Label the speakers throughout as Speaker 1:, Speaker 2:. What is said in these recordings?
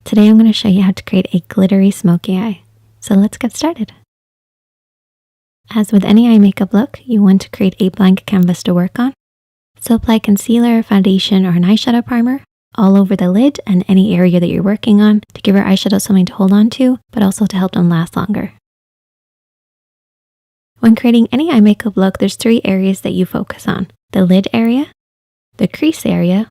Speaker 1: Today I'm going to show you how to create a glittery smoky eye. So let's get started. As with any eye makeup look, you want to create a blank canvas to work on. So apply concealer, foundation, or an eyeshadow primer all over the lid and any area that you're working on to give your eyeshadow something to hold on to, but also to help them last longer. When creating any eye makeup look, there's 3 areas that you focus on. The lid area, the crease area,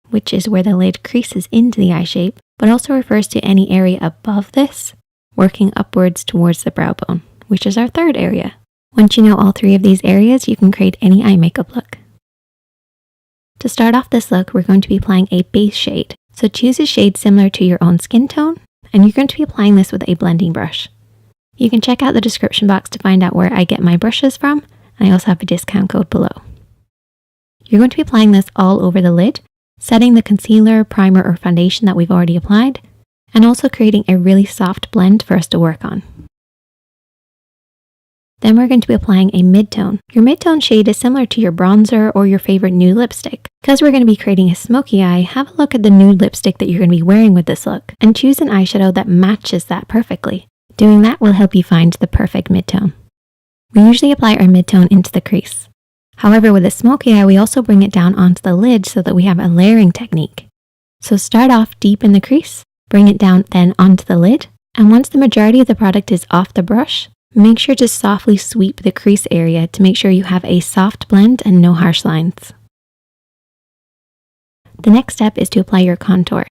Speaker 1: which is where the lid creases into the eye shape, but also refers to any area above this, working upwards towards the brow bone, which is our 3rd area. Once you know all 3 of these areas, you can create any eye makeup look. To start off this look, we're going to be applying a base shade. So choose a shade similar to your own skin tone, and you're going to be applying this with a blending brush. You can check out the description box to find out where I get my brushes from, and I also have a discount code below. You're going to be applying this all over the lid, setting the concealer, primer, or foundation that we've already applied, and also creating a really soft blend for us to work on. Then we're going to be applying a mid-tone. Your mid-tone shade is similar to your bronzer or your favorite nude lipstick. Because we're going to be creating a smoky eye, have a look at the nude lipstick that you're going to be wearing with this look, and choose an eyeshadow that matches that perfectly. Doing that will help you find the perfect mid-tone. We usually apply our mid-tone into the crease. However, with a smoky eye, we also bring it down onto the lid so that we have a layering technique. So start off deep in the crease, bring it down then onto the lid, and once the majority of the product is off the brush, make sure to softly sweep the crease area to make sure you have a soft blend and no harsh lines. The next step is to apply your contour,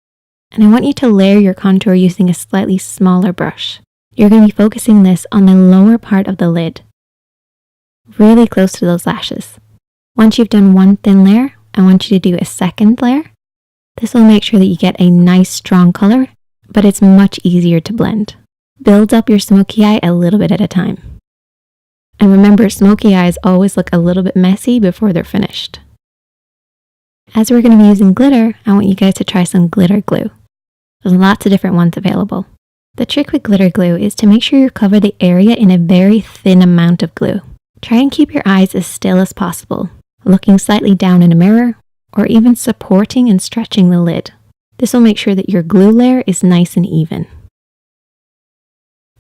Speaker 1: and I want you to layer your contour using a slightly smaller brush. You're going to be focusing this on the lower part of the lid, really close to those lashes. Once you've done one thin layer, I want you to do a second layer. This will make sure that you get a nice strong color, but it's much easier to blend. Build up your smoky eye a little bit at a time. And remember, smoky eyes always look a little bit messy before they're finished. As we're going to be using glitter, I want you guys to try some glitter glue. There's lots of different ones available. The trick with glitter glue is to make sure you cover the area in a very thin amount of glue. Try and keep your eyes as still as possible, looking slightly down in a mirror, or even supporting and stretching the lid. This will make sure that your glue layer is nice and even.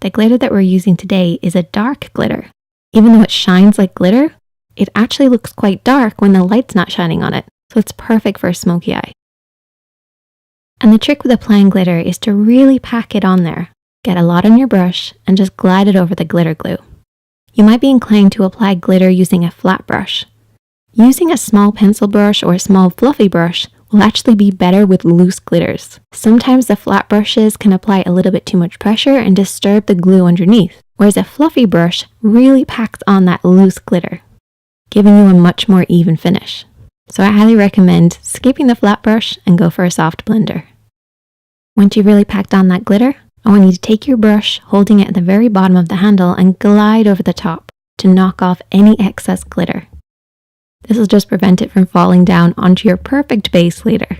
Speaker 1: The glitter that we're using today is a dark glitter. Even though it shines like glitter, it actually looks quite dark when the light's not shining on it, so it's perfect for a smoky eye. And the trick with applying glitter is to really pack it on there. Get a lot on your brush and just glide it over the glitter glue. You might be inclined to apply glitter using a flat brush. Using a small pencil brush or a small fluffy brush will actually be better with loose glitters. Sometimes the flat brushes can apply a little bit too much pressure and disturb the glue underneath, whereas a fluffy brush really packs on that loose glitter, giving you a much more even finish. So I highly recommend skipping the flat brush and go for a soft blender. Once you've really packed on that glitter, I want you to take your brush, holding it at the very bottom of the handle, and glide over the top to knock off any excess glitter. This will just prevent it from falling down onto your perfect base later.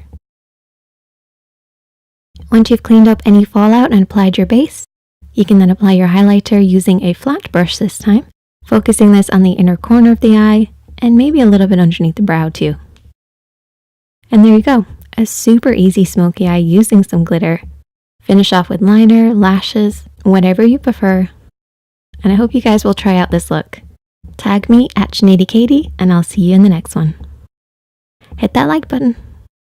Speaker 1: Once you've cleaned up any fallout and applied your base, you can then apply your highlighter using a flat brush this time, focusing this on the inner corner of the eye and maybe a little bit underneath the brow too. And there you go, a super easy smoky eye using some glitter. Finish off with liner, lashes, whatever you prefer. And I hope you guys will try out this look. Tag me at ShaneadyKatie and I'll see you in the next one. Hit that like button.